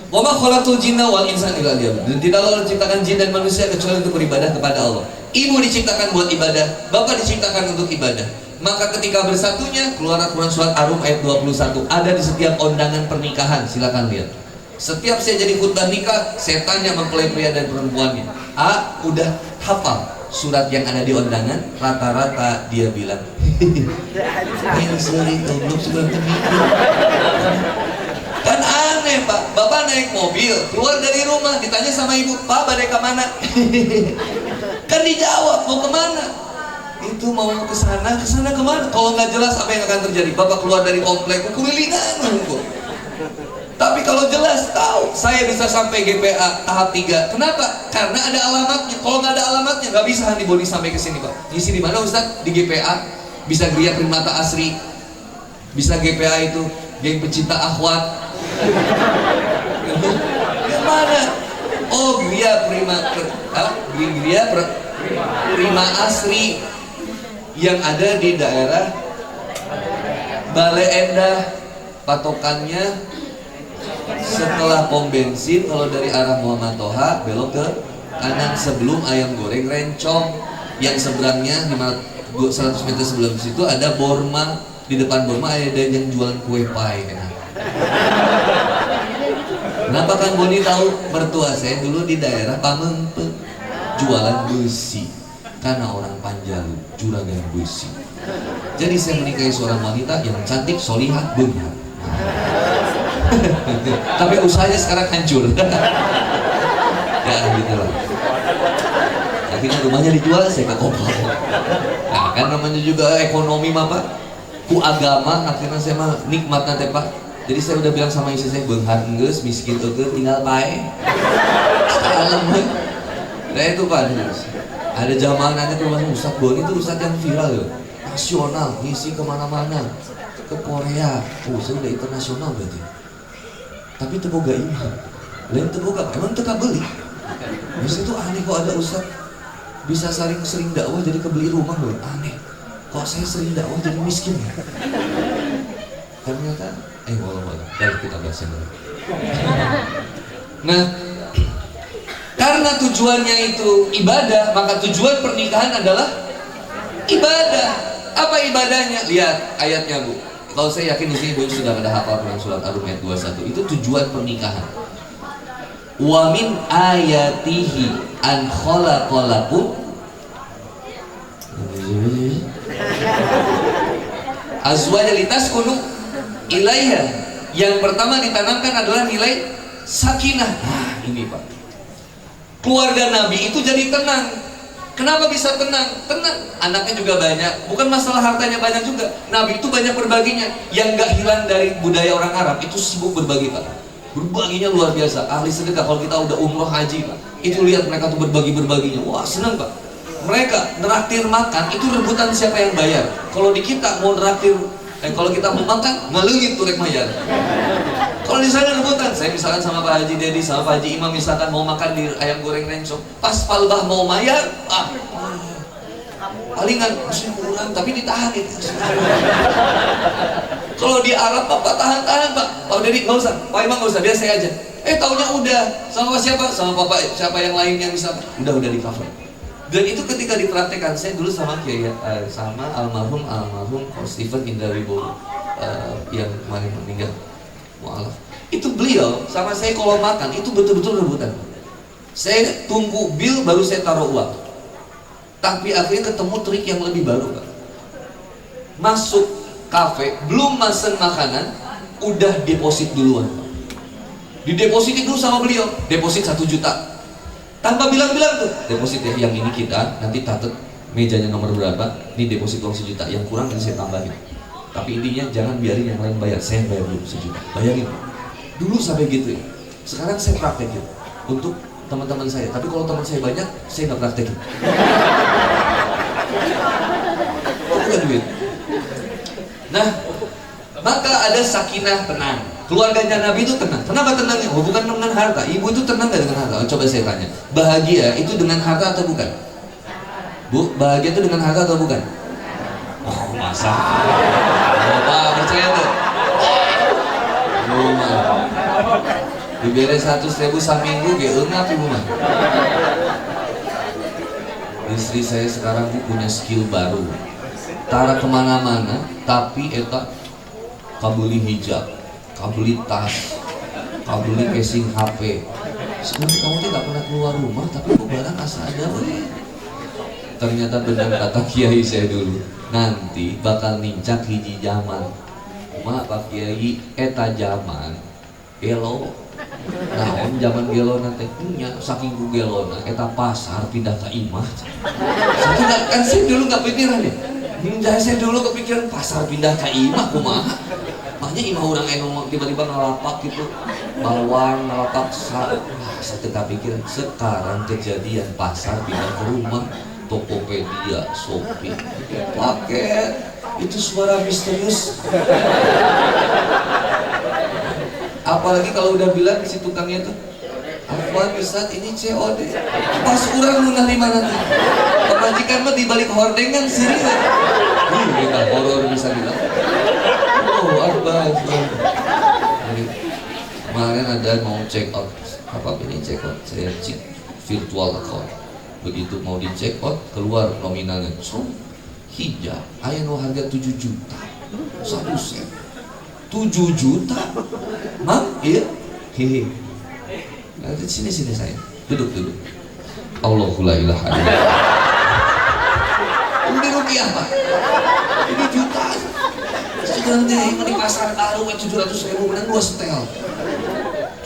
Wa ma khalaqtul jinna wal insa illa liya'budun. Tidaklah Allah ciptakan jin dan manusia kecuali untuk beribadah kepada Allah. Ibu diciptakan buat ibadah, bapak diciptakan untuk ibadah. Maka ketika bersatunya, keluar Al-Quran surat Ar-Rum ayat 21, ada di setiap undangan pernikahan. Silakan lihat. Setiap saya jadi khutbah nikah, saya tanya mempelai pria dan perempuannya, udah hafal surat yang ada di undangan? Rata-rata dia bilang, sorry, belum sudah kan aneh pak. Bapak naik mobil, keluar dari rumah, ditanya sama ibu, Pak badai kemana? Kan dijawab, mau kemana? Itu mau kesana kemana? Kalau nggak jelas apa yang akan terjadi? Bapak keluar dari komplek, kelilingan nunggu. Tapi kalau jelas tahu, saya bisa sampai GPA tahap 3. Kenapa? Karena ada alamatnya. Kalau nggak ada alamatnya, nggak bisa Haniboni sampai ke sini pak. Di sini mana Ustaz? Di GPA bisa Gria Primata Asri, bisa GPA itu geng pecinta akhwat. Yang mana? Oh Gria Prima Asri yang ada di daerah Bale Endah. Patokannya setelah pom bensin, kalau dari arah Muhammad Toha belok ke kanan sebelum ayam goreng Rencong. Yang seberangnya 100 meter sebelum situ ada Borma. Di depan Borma ada yang jualan kue pie. Kenapa Kang Boni tahu? Mertua saya dulu di daerah Pamengpe jualan besi, karena orang Panjalu juragan besi. Jadi saya menikahi seorang wanita yang cantik, solihah, benar. Tapi usahanya sekarang hancur. Ya gitu lah. Akhirnya rumahnya dijual, saya ke Kopal. Nah kan namanya juga ekonomi mah pak, ku agama. Akhirnya saya mah nikmat nanti pak. Jadi saya udah bilang sama istri saya, beunghar geus miskin tuh tinggal pae. Salam. Nah itu pak, ada jamaah nanya ke rumah Ustaz Boni itu Ustaz yang viral loh, nasional, ngisi kemana-mana, ke Korea. Saya udah internasional berarti. Tapi teboga iman, lain teboga, emang teka beli. Terus itu aneh kok ada Ustaz bisa sering dakwah jadi kebeli rumah loh, aneh. Kok saya sering dakwah jadi miskin ya? Ternyata, walau kita bahas yang lain. Nah, karena tujuannya itu ibadah, maka tujuan pernikahan adalah ibadah. Apa ibadahnya? Lihat ayatnya bu. Kalau saya yakin di sini bu sudah ada hafal Quran surat Ar-Rum ayat 21. Itu tujuan pernikahan. Wa min ayatihi an khalaqalakum azwaja litaskunu ilaiha. Yang pertama ditanamkan adalah nilai sakinah. Nah ini pak, keluarga Nabi itu jadi tenang. Kenapa bisa tenang? Tenang, anaknya juga banyak. Bukan masalah hartanya banyak juga. Nabi itu banyak berbaginya. Yang gak hilang dari budaya orang Arab itu sibuk berbagi pak. Berbaginya luar biasa. Ahli sedekah, kalau kita udah umroh haji pak, itu lihat mereka tuh berbaginya. Wah senang pak. Mereka neraktir makan itu rebutan siapa yang bayar. Kalau di kita mau neraktir, kalau kita mau makan ngelengit tuh rek bayar. Kalau di sana rebutan, saya misalkan sama Pak Haji Dedi sama Pak Haji Imam misalkan mau makan di ayam goreng Rencong, pas palbah mau bayar, palingan mesti kurang tapi ditahan itu. Kalau di Arab Pak tahan Pak. Pak Dedi nggak usah, Pak Imam nggak usah, biar saya aja. Taunya udah sama siapa? Sama Bapak siapa yang lain yang bisa? Udah di cover. Dan itu ketika dipraktekkan, saya dulu sama Kiai sama almarhum Stephen Indra Wibowo yang kemarin meninggal, mualaf. Itu beliau sama saya kalau makan itu betul-betul rebutan. Saya tunggu bill baru saya taruh uang. Tapi akhirnya ketemu trik yang lebih baru pak. Masuk kafe belum mesen makanan, udah deposit duluan. Didepositin dulu sama beliau, deposit 1 juta. Tanpa bilang-bilang tuh, deposit ya, yang ini kita nanti catat mejanya nomor berapa, ini deposit uang 1 juta, yang kurang nanti saya tambahin. Tapi intinya jangan biarin yang lain bayar, saya bayar dulu 1 juta. Bayangin, dulu sampai gitu ya. Sekarang saya praktekin untuk teman-teman saya, tapi kalau teman saya banyak, saya nggak praktekin. Bukan duit. Nah, maka ada sakinah, tenang. Keluarganya Nabi itu tenang. Kenapa tenangnya? Bukan dengan harta. Ibu itu tenang gak dengan harta? Coba saya tanya. Bahagia itu dengan harta atau bukan? Bu, bahagia itu dengan harta atau bukan? Oh, masa? Bapak percaya tuh? Diberi 100.000 saminggu ge eungap ibu mah. Istri saya sekarang punya skill baru, tara kemana-mana tapi eta kabeli hijab, kabeli tas, kabeli casing HP. Sebenarnya kamu tidak pernah keluar rumah tapi barang asa ada weh. Ternyata benar kata kiai saya dulu, nanti bakal nincak hiji zaman. Kumaha Pak Kiai, eta zaman gelo. Naon zaman gelo nanti punya saking ku gelona eta pasar pindah ke imah. Kan saya dulu nggak pikiran ya. Saya dulu kepikiran pasar pindah ke imah kumaha. Makanya imah orang eno tiba-tiba ngalapak gitu, bawang ngalapak saya tidak pikir. Sekarang kejadian pasar pindah ke rumah, Tokopedia, Shopee, paket itu suara misterius. Apalagi kalau udah bilang si tukangnya tuh, Afwan Ustaz ini COD, pas kurang lunah di mana tuh? Pemajikan mah dibalik hordengan sini. Kita horor bisa bilang. Oh, Akbar. Kemarin ada mau check out, apa ini check out? Saya cek virtual account. Begitu mau di check out, keluar nominalnya. So, hijab, aya no harga 7 juta. 1 set. 7 juta. Mam, iya. Hehe. Nah, sini saya. Duduk. Allahu la ilaha illallah. Ini rupiah, Pak. Ini juta. Sekarang deh di pasar taruh 700.000 menang 2 setel.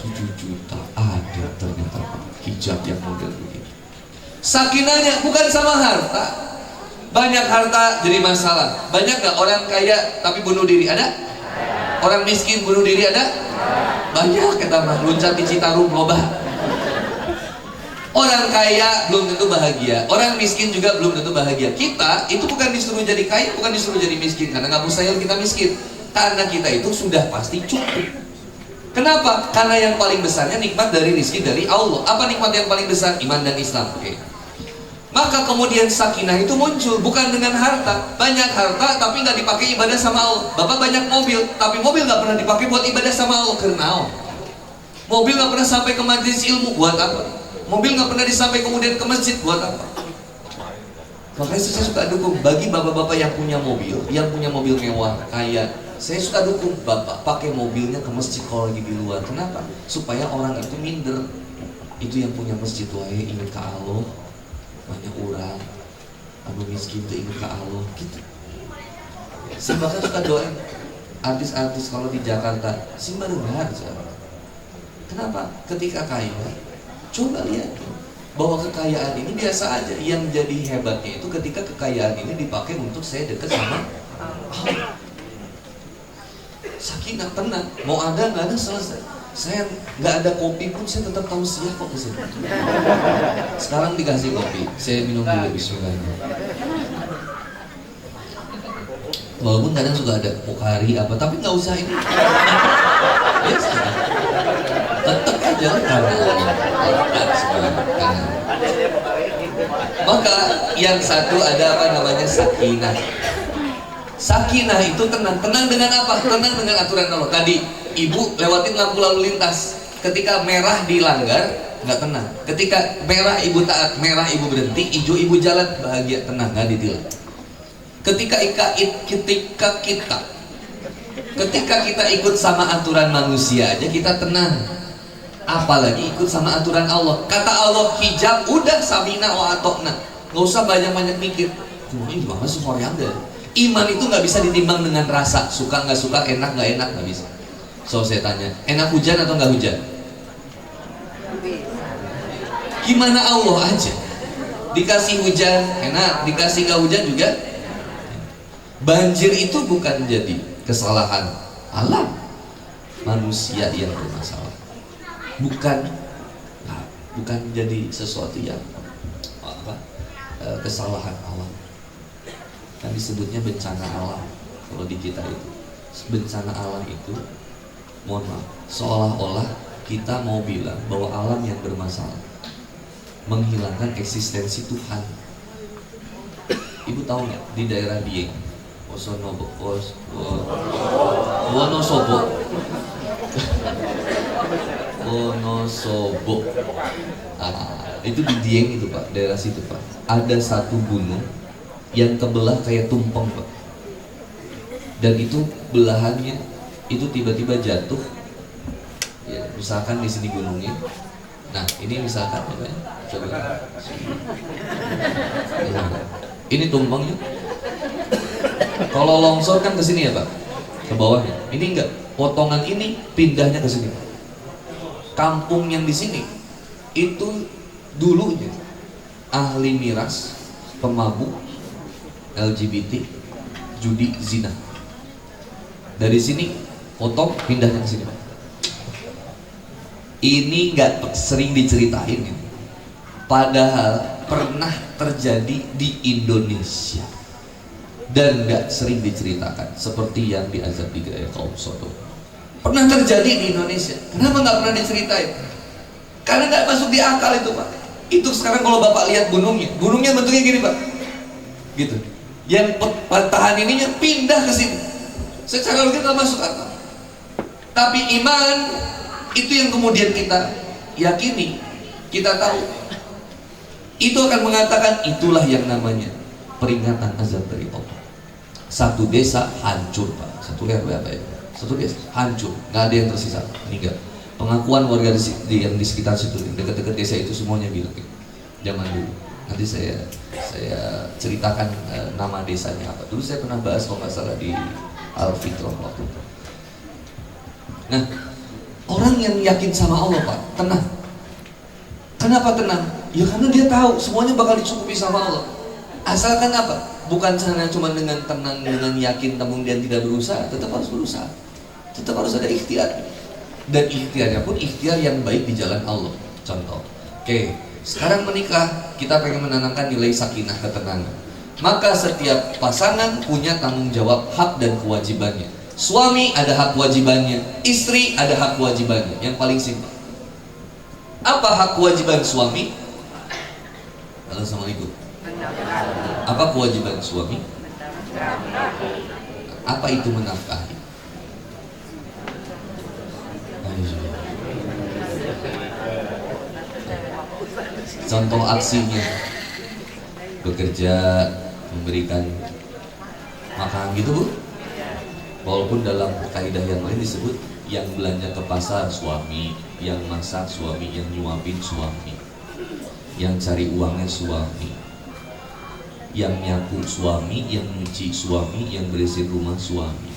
7 juta ada ternyata hijab yang model begini. Sakinahnya bukan sama harta. Banyak harta jadi masalah. Banyak gak orang kaya tapi bunuh diri? Ada? Orang miskin bunuh diri ada? Banyak, kita mah loncat di Citarum loba. Orang kaya belum tentu bahagia, orang miskin juga belum tentu bahagia. Kita itu bukan disuruh jadi kaya, bukan disuruh jadi miskin, karena nggak mustahil kita miskin. Karena kita itu sudah pasti cukup. Kenapa? Karena yang paling besarnya nikmat dari rezeki dari Allah. Apa nikmat yang paling besar? Iman dan Islam. Oke. Maka kemudian sakinah itu muncul bukan dengan harta. Banyak harta tapi nggak dipakai ibadah sama Allah. Bapak banyak mobil, tapi mobil nggak pernah dipakai buat ibadah sama Allah. Karena mobil nggak pernah sampai ke majelis ilmu, buat apa? Mobil nggak pernah disampai kemudian ke masjid, buat apa? Makanya saya suka dukung bagi bapak-bapak yang punya mobil mewah, kaya. Saya suka dukung bapak pakai mobilnya ke masjid kalau lagi di luar. Kenapa? Supaya orang itu minder. Itu yang punya masjid wae ingat ke Allah. Banyak orang anu miskin tuh ingat ke Allah gitu. Saya bahkan suka doain artis-artis kalau di Jakarta simba dengar. Kenapa? Ketika kaya, coba lihat bahwa kekayaan ini biasa aja. Yang jadi hebatnya itu ketika kekayaan ini dipakai untuk saya dekat sama Allah. Sakinah, tenang, mau ada nggak ada selesai. Saya nggak ada kopi pun saya tetap tahu siap kok kesini. Sekarang dikasih kopi, saya minum dulu bismillah. Walaupun kadang suka ada pokari apa, tapi nggak usah ini. Biasa. Tetap aja karena maka yang satu ada apa namanya sakinah. Sakinah itu tenang dengan apa? Tenang dengan aturan Allah. Tadi ibu lewatin lampu lalu lintas, ketika merah dilanggar nggak tenang. Ketika merah ibu taat, merah ibu berhenti, hijau ibu jalan, bahagia, tenang, nggak ditilang. Ketika kita ikut sama aturan manusia aja kita tenang, apalagi ikut sama aturan Allah. Kata Allah hijab udah samina wa atokna, nggak usah banyak mikir. Ini gimana sih yang ada? Iman itu nggak bisa ditimbang dengan rasa, suka nggak suka, enak nggak bisa. So saya tanya, enak hujan atau nggak hujan? Gimana Allah aja? Dikasih hujan enak, dikasih nggak hujan juga. Banjir itu bukan jadi kesalahan alam, manusia yang bermasalah. Bukan jadi sesuatu yang kesalahan alam. Kan disebutnya bencana alam. Kalau di kita itu bencana alam itu, mohon maaf, seolah-olah kita mau bilang bahwa alam yang bermasalah menghilangkan eksistensi Tuhan. Ibu tahu nggak di daerah Dieng, Wonosobo Wonosobo. Itu di Dieng itu Pak, daerah situ Pak. Ada satu gunung yang kebelah kayak tumpeng Pak. Dan itu belahannya itu tiba-tiba jatuh. Ya, misalkan di sini gunungnya. Nah, ini misalkan ya Pak. Coba. Ini tumpengnya. Kalau longsor kan ke sini ya Pak, ke bawahnya. Ini enggak, potongan ini pindahnya ke sini. Kampung yang di sini itu dulunya ahli miras, pemabuk, LGBT, judi, zina. Dari sini potong pindahnya ke sini Pak. Ini nggak sering diceritain ini. Padahal pernah terjadi di Indonesia dan nggak sering diceritakan seperti yang diazab di Gaya kaum Sodom. Pernah terjadi di Indonesia. Kenapa nggak pernah diceritain? Karena nggak masuk di akal itu Pak. Itu sekarang kalau Bapak lihat gunungnya bentuknya gini Pak, gitu. Yang patahan ininya pindah ke sini. Secara logika nggak masuk akal. Tapi iman itu yang kemudian kita yakini, kita tahu. Itu akan mengatakan itulah yang namanya peringatan azab dari Allah. Satu desa hancur Pak, satu RW apa ya? Satu desa hancur, nggak ada yang tersisa, meninggal. Pengakuan warga yang di sekitar situ, dekat-dekat desa itu semuanya bilang zaman dulu. Nanti saya ceritakan nama desanya apa. Dulu saya pernah bahas kalau nggak salah di Al-Fitrah waktu itu. Nah, orang yang yakin sama Allah Pak, tenang. Kenapa tenang? Ya karena dia tahu semuanya bakal dicukupi sama Allah. Asalkan apa? Bukan cuma dengan tenang, dengan yakin, namun dia tidak berusaha. Tetap harus berusaha. Tetap harus ada ikhtiar. Dan ikhtiarnya pun ikhtiar yang baik di jalan Allah. Contoh, oke, sekarang menikah, kita pengen menanamkan nilai sakinah, ketenangan. Maka setiap pasangan punya tanggung jawab, hak dan kewajibannya. Suami ada hak kewajibannya, istri ada hak kewajibannya. Yang paling simpel. Apa hak kewajiban suami? Halo, assalamualaikum. Apa kewajiban suami? Apa itu menafkahi? Contoh aksinya, bekerja, memberikan makan gitu Bu. Walaupun dalam kaidah yang lain disebut yang belanja ke pasar suami, yang masak suami, yang nyuapin suami, yang cari uangnya suami, yang nyapu suami, yang nyuci suami, yang bersihin rumah suami.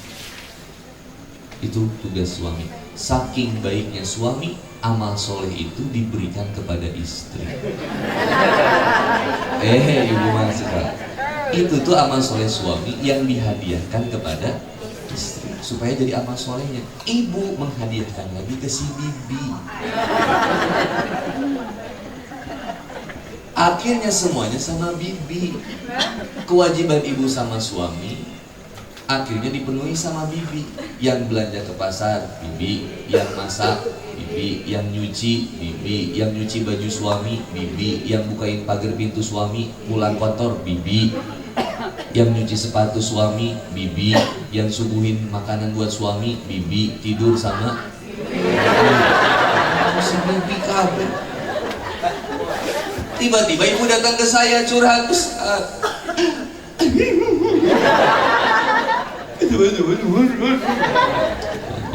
Itu tugas suami. Saking baiknya suami, amal soleh itu diberikan kepada istri. Ibu maksudnya itu tuh amal soleh suami yang dihadiahkan kepada istri supaya jadi amal solehnya. Ibu menghadiahkan lagi ke si bibi. Akhirnya semuanya sama bibi. Kewajiban ibu sama suami akhirnya dipenuhi sama bibi. Yang belanja ke pasar bibi, yang masak bibi, yang nyuci bibi, yang nyuci baju suami bibi, yang bukain pagar pintu suami pulang kotor bibi, yang nyuci sepatu suami bibi, yang suguhin makanan buat suami bibi, tidur sama si bibi kabel. Tiba-tiba ibu datang ke saya curhat,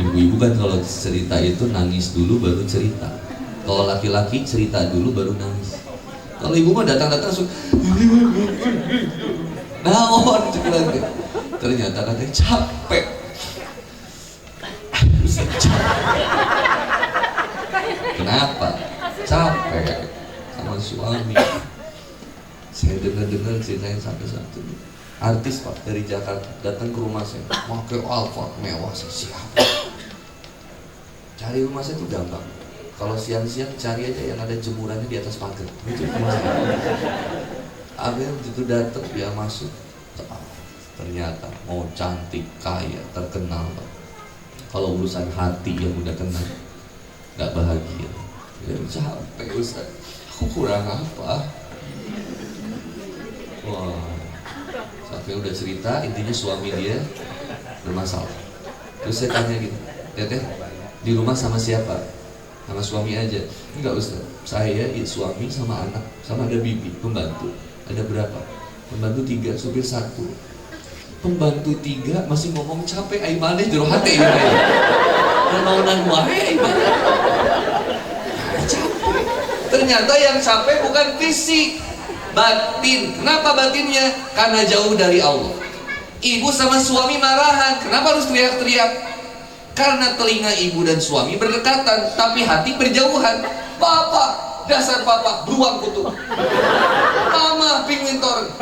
ibu-ibu kan kalau cerita itu nangis dulu baru cerita. Kalau laki-laki cerita dulu baru nangis. Kalau ibu mah datang-datang naon ternyata katanya capek. Kenapa? Capek sama suami. Saya dengar ceritanya sampai satu artis Pak dari Jakarta datang ke rumah saya, pakai Alphard mewah. Siapa? Cari rumah saya itu gampang. Kalau siang-siang cari aja yang ada jemurannya di atas pagar. Itu rumah saya. Akhirnya begitu datang dia masuk, ternyata mau cantik, kaya, terkenal Pak. Kalau urusan hati yang udah kenal, nggak bahagia. Ya capek Ustaz. Aku kurang apa? Wah. Sampai udah cerita, intinya suami dia bermasalah. Terus saya tanya gitu, Teteh, di rumah sama siapa? sama suami aja. Enggak Ustaz, saya suami sama anak, sama ada bibi, pembantu. Ada berapa? Pembantu 3, supir 1. Pembantu 3 masih ngomong capek, ai maneh jero hate ya. Naonan wae ai maneh. Capek. Ternyata yang capek bukan fisik, batin. Kenapa batinnya? Karena jauh dari Allah. Ibu sama suami marahan, kenapa harus teriak-teriak? Karena telinga ibu dan suami berdekatan, tapi hati berjauhan. Bapak, dasar papa, beruang kutub. Mama, pingin toren.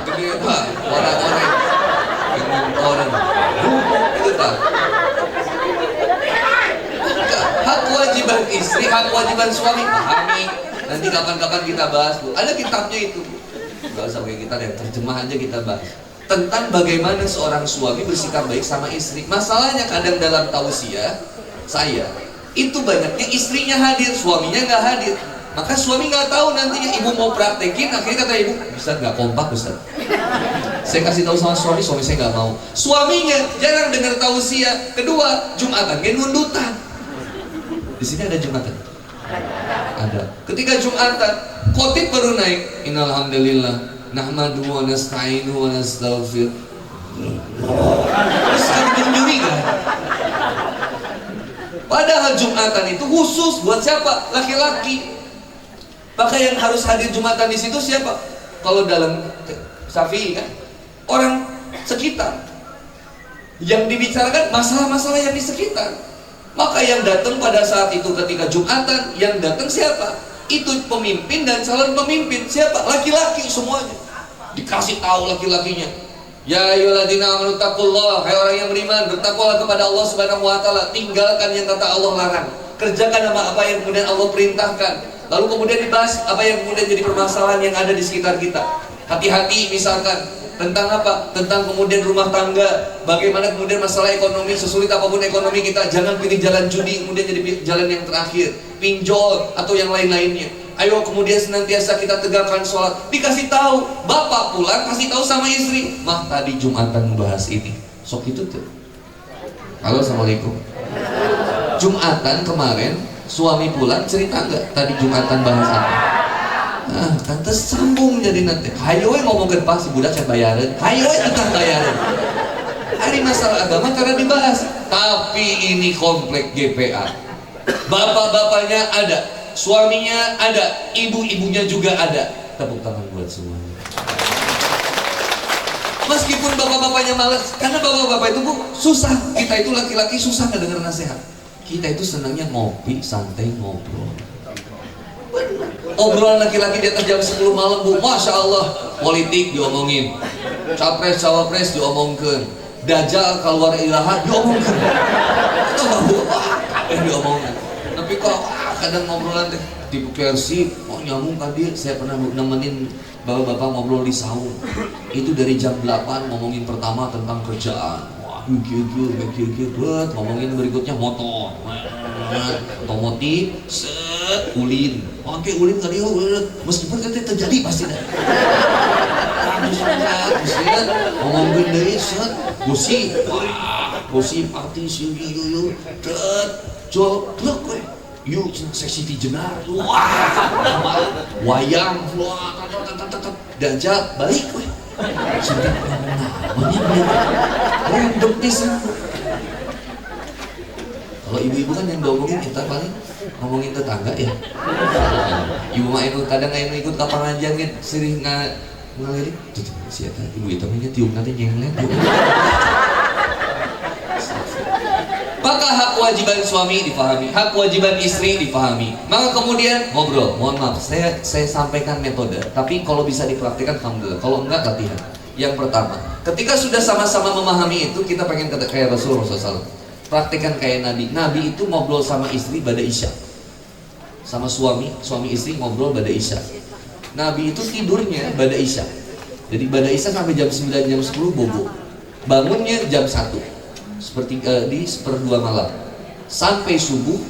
Gede pak, warna oranye. Pingin toren. Itu tak. Hak kewajiban istri, hak kewajiban suami, pahami. Nanti kapan-kapan kita bahas Bu. Ada kitabnya itu Bu. Gak usah kayak kita deh, terjemah aja kita bahas tentang bagaimana seorang suami bersikap baik sama istri. Masalahnya kadang dalam tausiah saya itu banyaknya istrinya hadir, suaminya nggak hadir. Maka suami nggak tahu nantinya ibu mau praktekin, akhirnya kata ibu, Ustaz nggak kompak Ustaz. Saya kasih tahu sama suami saya nggak mau. Suaminya jarang dengar tausiah. Kedua, Jumatan dia nundutan. Di sini ada Jumatan? Ada. Ketika Jumatan, khotib baru naik. Innalhamdulillah. Nahmadu wa nasta'inu wa nastaghfir. Terus kan mencuriga. Padahal Jumatan itu khusus buat siapa? Laki-laki. Maka yang harus hadir Jumatan di situ siapa? Kalau dalam Syafi'i kan orang sekitar. Yang dibicarakan masalah-masalah yang di sekitar. Maka yang datang pada saat itu ketika Jumatan, yang datang siapa? Itu pemimpin dan calon pemimpin. Siapa? Laki-laki semuanya. Dikasih tahu laki-lakinya. Ya ayyuhalladzina amanu taqullah, hai orang yang beriman, bertakwalah kepada Allah Subhanahu wa taala, tinggalkan yang kata Allah larang, kerjakan apa yang kemudian Allah perintahkan. Lalu kemudian dibahas apa yang kemudian jadi permasalahan yang ada di sekitar kita. Hati-hati misalkan tentang apa? Tentang kemudian rumah tangga, bagaimana kemudian masalah ekonomi, sesulit apapun ekonomi kita, jangan pilih jalan judi kemudian jadi jalan yang terakhir, pinjol atau yang lain-lainnya. Ayo kemudian senantiasa kita tegakkan sholat. Dikasih tahu, bapak pulang kasih tahu sama istri, mah tadi Jumatan membahas ini. Sok itu tuh. Halo, assalamualaikum. Jumatan kemarin suami pulang cerita nggak tadi Jumatan bahas apa? Nah, tante sambung jadi nanti. Hayo ngomong ke pas budak saya bayarin. Hayo tentang bayarin. Hari masalah agama karena dibahas. Tapi ini komplek GPA. Bapak-bapaknya ada. Suaminya ada, ibu-ibunya juga ada. Tepuk tangan buat semuanya. Meskipun bapak-bapaknya malas, karena bapak-bapak itu Bu, susah. Kita itu laki-laki susah ngedenger nasihat. Kita itu senangnya ngopi, santai, ngobrol. Obrolan laki-laki di atas jam 10 malam Bu, Masya Allah. Politik diomongin, capres, cawapres diomongin, Dajjal keluar ilaha diomongin. Itu Bu, diomongin. Tapi kok kadang ngobrolan teh di versi mau nyambung tadi saya pernah nemenin bapak-bapak ngobrol di saung itu dari jam 8 ngomongin pertama tentang kerjaan, wah buat ngomongin berikutnya motor, otomotif, ulin, oke ulin tadi meskipun itu terjadi pasti dah. Ngomongin dari gosip, gosip artis yuk joglok gue. Yuk seksi di jenar, wah, wayang, wah, Dajjal balik, weh. Sudah namanya random pisan. Kalau ibu-ibu kan yang ngomongin kita paling ngomongin tetangga ya. Ibu mah itu kadang yang ikut ke pengajian kan sering ngelirik, tuh siapa ibu itu namanya tiup nanti nyenglet. Maka hak kewajiban suami dipahami, hak kewajiban istri dipahami. Maka kemudian ngobrol, mohon maaf, saya sampaikan metode. Tapi kalau bisa dipraktikkan, alhamdulillah. Kalau enggak, latihan. Yang pertama, ketika sudah sama-sama memahami itu, kita pengen kayak Rasulullah SAW. Praktikkan kayak Nabi. Nabi itu ngobrol sama istri pada Isya. Sama suami istri ngobrol pada Isya. Nabi itu tidurnya pada Isya. Jadi pada Isya sampai jam 9, jam 10 bobo. Bangunnya jam 1. Seperti di seperempat malam sampai subuh,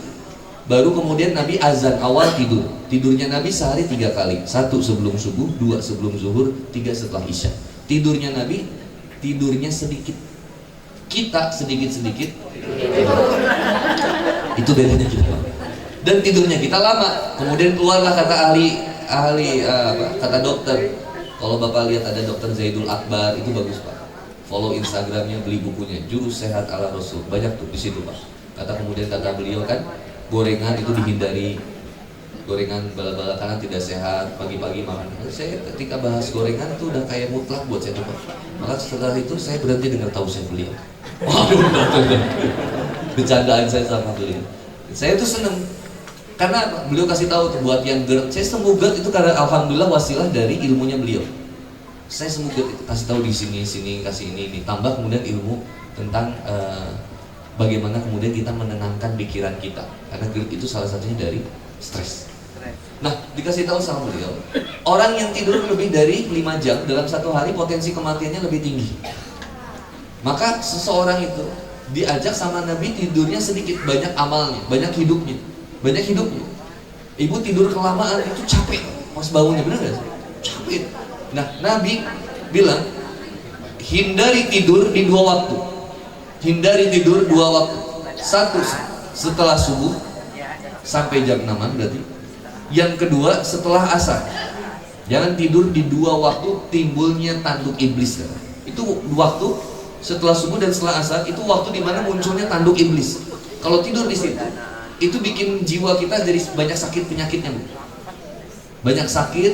baru kemudian Nabi azan awal tidur. Tidurnya Nabi sehari 3 kali, 1 sebelum subuh, 2 sebelum zuhur, 3 setelah isya. Tidurnya Nabi, tidurnya sedikit. Kita sedikit-sedikit. Itu bedanya kita. dan tidurnya kita lama. Kemudian keluarlah kata kata dokter. Kalau Bapak lihat ada dokter Zaidul Akbar, itu bagus Pak. Follow Instagramnya, beli bukunya Jurus Sehat ala Rasul, banyak tuh di situ Pak. Kemudian kata beliau kan, gorengan itu dihindari, gorengan bala-bala karena tidak sehat, pagi-pagi makan. Saya ketika bahas gorengan itu udah kayak mutlak buat saya tuh Pak. Maka setelah itu saya berhenti dengar tausiah beliau. Waduh, bercandaan saya sama beliau. Saya tuh seneng karena apa? Beliau kasih tahu tuh buat yang GERD. Saya sembuh GERD itu karena alhamdulillah wasilah dari ilmunya beliau. Saya sembuh GERD itu kasih tahu di sini kasih ini. Tambah kemudian ilmu tentang bagaimana kemudian kita menenangkan pikiran kita. Karena GERD itu salah satunya dari stres. Nah, dikasih tahu sama beliau, orang yang tidur lebih dari 5 jam dalam satu hari potensi kematiannya lebih tinggi. Maka seseorang itu diajak sama Nabi tidurnya sedikit, banyak amalnya, banyak hidupnya. Ibu tidur kelamaan itu capek pas bangunnya, benar gak sih? Capek. Nah, Nabi bilang hindari tidur di 2 waktu. Satu setelah subuh sampai jam 6 berarti. Yang kedua setelah asar. Jangan tidur di 2 waktu timbulnya tanduk iblis. Itu waktu setelah subuh dan setelah asar, itu waktu dimana munculnya tanduk iblis. Kalau tidur di situ, itu bikin jiwa kita jadi banyak sakit penyakitnya, Bu. Banyak sakit,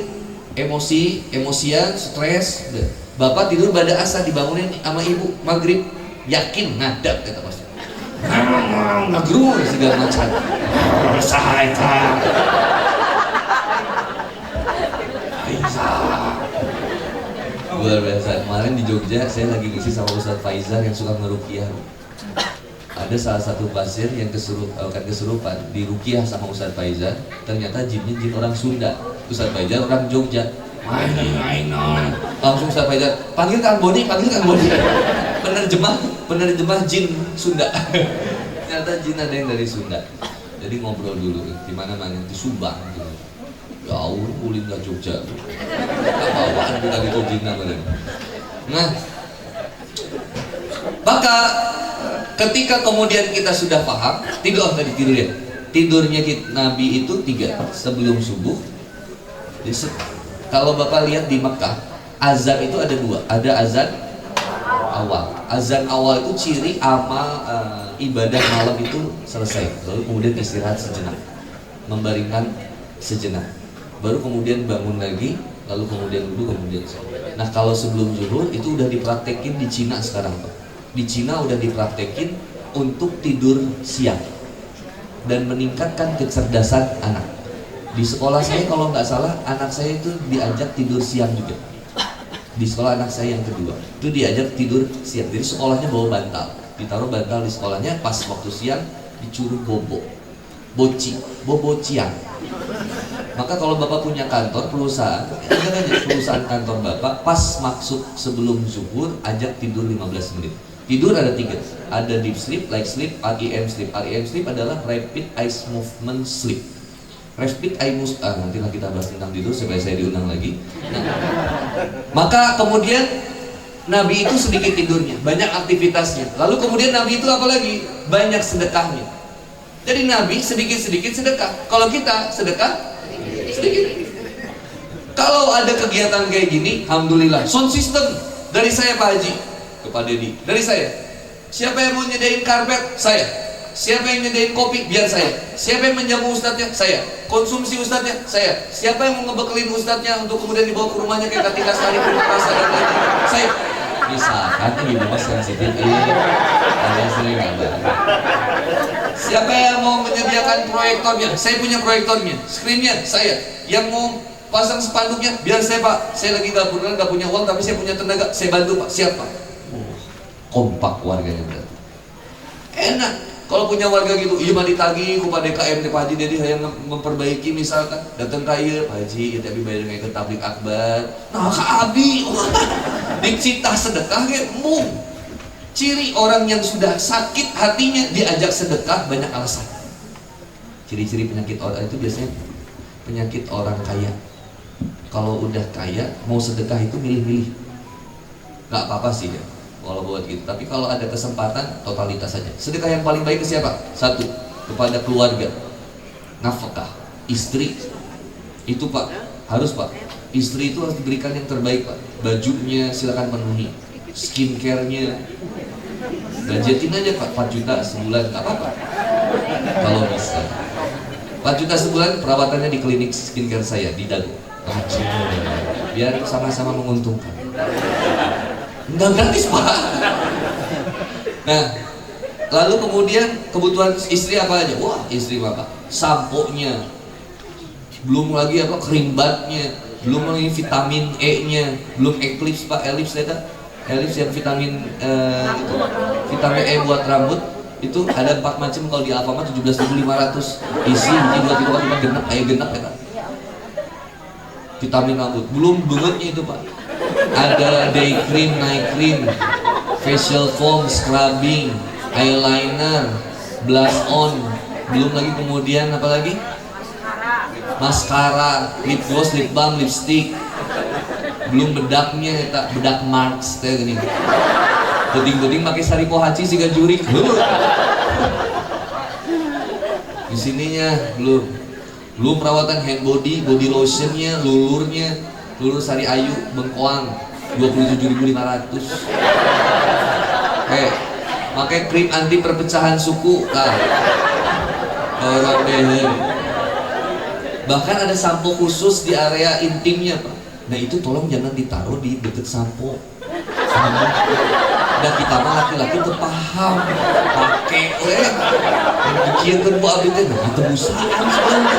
emosian, stres. Bapak tidur pada asar dibangunin sama ibu maghrib, yakin ngadap kata pasti. Ngagru segala macam. Luar biasa. Kemarin di Jogja saya lagi ngisi sama Ustadz Faizar yang suka ngerukiah. Ada salah satu pasien yang kesurupan di rukiah sama Ustadz Faizar. Ternyata jinnya jin orang Sunda. Ustadz Faizar orang Jogja. Langsung Ustadz Faizar, panggil Kang Boni. Penerjemah jin Sunda. Ternyata jin ada yang dari Sunda. Jadi ngobrol dulu di mana-mana di Subang gitu. Ya Allah, ulin gak Jogja. Apa-apaan kita gitu jina bareng. Nah, maka ketika kemudian kita sudah paham, tidurnya Nabi itu 3 sebelum subuh. Jadi, kalau Bapak lihat di Mekah, azan itu ada 2. Ada azan awal. Azan awal itu ciri amal ibadah malam itu selesai. Lalu kemudian istirahat sejenak, membaringkan sejenak. Baru kemudian bangun lagi, lalu kemudian duduk, kemudian sholat. Nah, kalau sebelum zuhur itu udah dipraktekin di Cina sekarang Pak. Di Cina udah dipraktekin untuk tidur siang dan meningkatkan kecerdasan anak. Di sekolah saya kalau nggak salah anak saya itu diajak tidur siang juga. Di sekolah anak saya yang kedua itu diajak tidur siang. Jadi sekolahnya bawa bantal, ditaruh bantal di sekolahnya, pas waktu siang dicurug bobocian. Maka kalau Bapak punya kantor, perusahaan kantor Bapak, pas masuk sebelum zuhur, ajak tidur 15 menit. Tidur ada 3, ada deep sleep, light sleep, REM sleep. REM sleep adalah rapid eye movement sleep. Rapid eye movement, nantilah kita bahas tentang tidur, supaya saya diundang lagi. Nah, maka kemudian Nabi itu sedikit tidurnya, banyak aktivitasnya. Lalu kemudian Nabi itu apa lagi? Banyak sedekahnya. Jadi Nabi sedikit-sedikit sedekah. Kalau kita sedekah sedikit. Kalau ada kegiatan kayak gini, alhamdulillah. Sound system dari saya Pak Haji ke Pak Dedi, dari saya. Siapa yang mau nyediain karpet? Saya. Siapa yang nyediain kopi? Biar saya. Siapa yang menjamu ustadznya? Saya. Konsumsi ustadznya? Saya. Siapa yang mau ngebekelin ustadznya untuk kemudian dibawa ke rumahnya kayak ketika sehari rasa dan lain-lain? Saya. Misalkan ibu mas sensitif ini, ada sering kabar. Siapa yang mau menyediakan proyektornya? Saya punya proyektornya, screennya saya. Yang mau pasang spanduknya, biar saya Pak. Saya lagi gak punya uang, tapi saya punya tenaga, saya bantu Pak. Siap Pak. Kompak warganya berarti. Enak. Kalau punya warga gitu, iya mah ditagih ku Pak DKM Pak Haji Dedi yang memperbaiki misalkan datang ke ieu Pak Haji tapi bayar dengan tablik akbar. Nah, ka abdi dicitah sedekah ge mung. Ciri orang yang sudah sakit hatinya diajak sedekah banyak alasan. Ciri-ciri penyakit orang itu biasanya penyakit orang kaya. Kalau udah kaya mau sedekah itu milih-milih. Gak apa-apa sih ya. Kalau buat gitu, tapi kalau ada kesempatan totalitas saja. Sedekah yang paling baik ke siapa? 1, kepada keluarga. nafkah istri itu Pak, harus Pak, istri itu harus diberikan yang terbaik Pak. Bajunya silakan penuhi, skincare-nya budgetin aja Pak, 4 juta sebulan nggak apa-apa kalau bisa. 4 juta sebulan perawatannya di klinik skincare saya di Dago, biar sama-sama menguntungkan. Nggak gratis Pak. Nah, lalu kemudian kebutuhan istri apa aja? Wah, istri Bapak, sampo-nya, belum lagi apa krimbatnya, belum lagi vitamin E-nya, belum Eclipse Pak, Ellipse ya, Ellipse yang vitamin itu, vitamin E buat rambut itu ada 4 macam kalau di Alfamart 17.500 isi biji 2 kilo kan genap genap ya Pak. Vitamin rambut, belum bangetnya itu Pak. Ada day cream, night cream, facial foam, scrubbing, eyeliner, blush on, belum lagi kemudian apa lagi? Maskara, lip gloss, lip balm, lipstick, belum bedaknya, tak bedak Marks teh gini. Beding-beding pakai sari pohaci siga jurik. Di sininya belum perawatan hand body, body lotionnya, lulur sari ayu, bengkoang 27.500. Pakai krim anti perpecahan suku, orang bener. Bahkan ada sampo khusus di area intimnya Pak. Nah itu tolong jangan ditaruh di deket sampo. Dan kita mah laki-laki tuh paham pakai yang bikin buat abis itu tebusaan sebenarnya.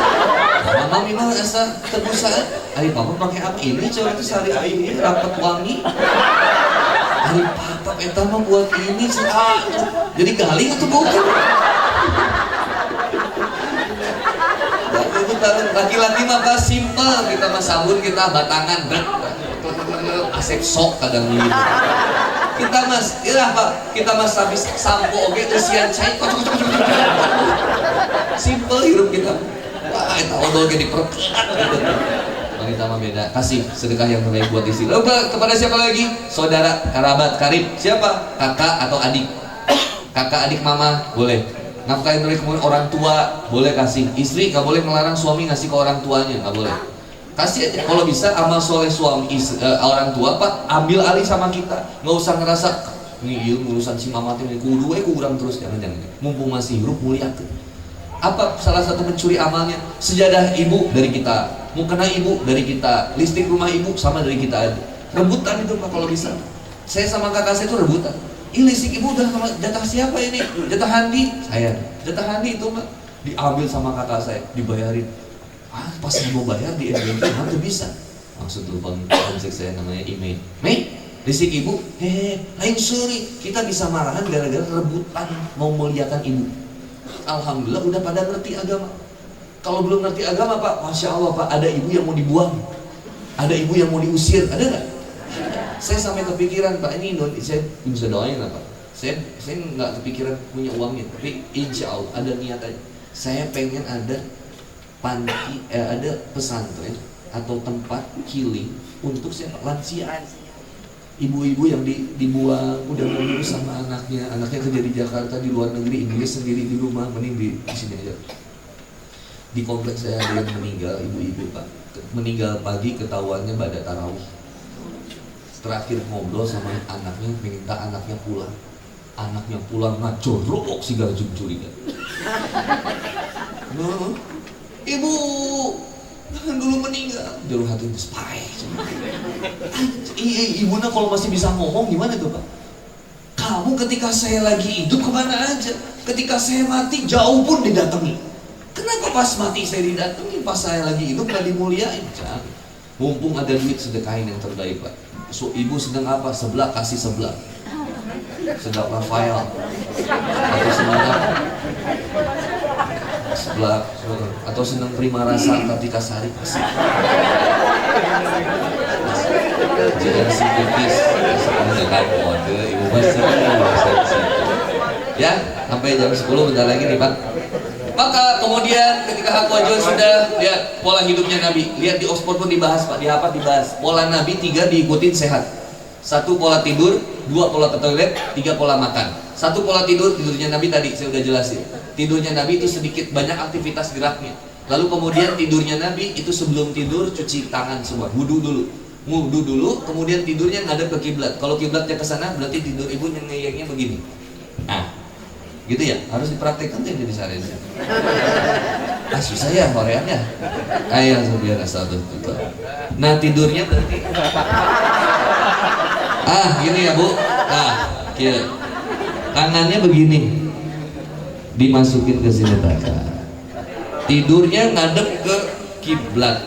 Mama memang asa tebusaan. Ari papa pakai apa ini? Coba itu sari ayu rapat wangi. Ari papa eta mah buat ini sih. Jadi galing atau bukan? Laki-laki mah simple, kita mah sabun, kita batangan, asep sok kadang gitu. Kita mas, ya Pak, kita mas habis sampo, oke, usian cai, simple hidup kita. Wah, itu odol gini perkelat gitu. Kita mah beda, kasih sedekah yang terbaik buat istri. Lalu kepada siapa lagi? Saudara, kerabat, karib, siapa? Kakak atau adik? Kakak, adik, mama, boleh. Nafkahin dari kemudian orang tua boleh kasih. Istri nggak boleh melarang suami ngasih ke orang tuanya, nggak boleh. Kasih aja kalau bisa amal soleh suami orang tua Pak, ambil alih sama kita, nggak usah ngerasa ini urusan si mama ini kudu kurang terus, jangan. Mumpung masih hidup mulia tuh. Apa salah satu mencuri amalnya? Sejadah ibu dari kita, mukena ibu dari kita, listrik rumah ibu sama dari kita aja. Rebutan itu Pak kalau bisa. Saya sama kakak saya itu rebutan. Ini listrik ibu udah sama jatah siapa ini? Jatah Handi, saya. Jatah Handi itu Pak diambil sama kakak saya, dibayarin. Pas mau bayar di SBM nanti bisa. Maksud telepon konsek saya namanya email. Mei, listrik ibu, lain suri. Kita bisa marahan gara-gara rebutan mau muliakan ibu. Alhamdulillah udah pada ngerti agama. Kalau belum ngerti agama Pak, Masya Allah Pak, ada ibu yang mau dibuang, ada ibu yang mau diusir, ada nggak? Saya sampai kepikiran Pak, ini saya bisa doain lah Pak. Saya nggak kepikiran punya uangnya, tapi insya Allah ada niatannya. Saya pengen ada panti, ada pesantren atau tempat healing untuk siapa? Lansia, ibu-ibu yang dibuang udah ngurus sama anaknya kerja di Jakarta, di luar negeri, Inggris sendiri di rumah, mending di sini aja. Di kompleks saya ada yang meninggal, ibu-ibu Pak, meninggal pagi ketahuannya pada tarawih. Terakhir ngobrol sama anaknya, minta anaknya pulang ngajorok si garjum curiga. Ibu dulu meninggal, jauh hati spy. Ibunya kalau masih bisa ngomong gimana tuh Pak? Kamu ketika saya lagi hidup kemana aja? Ketika saya mati jauh pun didatangi. Kenapa pas mati saya didatangi? Pas saya lagi hidup nggak dimuliain? Jangan. Mumpung ada duit sedekahin yang terbaik Pak. So ibu sedang apa? Sebelah kasih sebelah. Sedang Rafael atau sedang apa? Sebelah atau senang terima rasa Kartika Sari kasih. Jangan simpultis, dengan mode ibu masih ya sampai jam 10 bentar lagi nih Pak. Maka kemudian ketika aku aja sudah lihat pola hidupnya Nabi, lihat di Oxford pun dibahas Pak, di Harvard dibahas pola Nabi 3 diikutin sehat. 1 pola tidur, 2 pola ke toilet, 3 pola makan. 1 pola tidurnya Nabi tadi saya udah jelasin. tidurnya Nabi itu sedikit banyak aktivitas geraknya. Lalu kemudian tidurnya Nabi itu sebelum tidur cuci tangan semua, wudu dulu, kemudian tidurnya ngadep ke kiblat. Kalau kiblatnya ke sana berarti tidur ibu ngeyengnya begini. Nah, gitu ya, harus dipraktekkan tuh jadi sehari. Susah ya koreannya. Ayo biar satu. Nah, tidurnya berarti gini ya, Bu. Kira. Tangannya begini. Dimasukin ke sini tidurnya ngadep ke kiblat.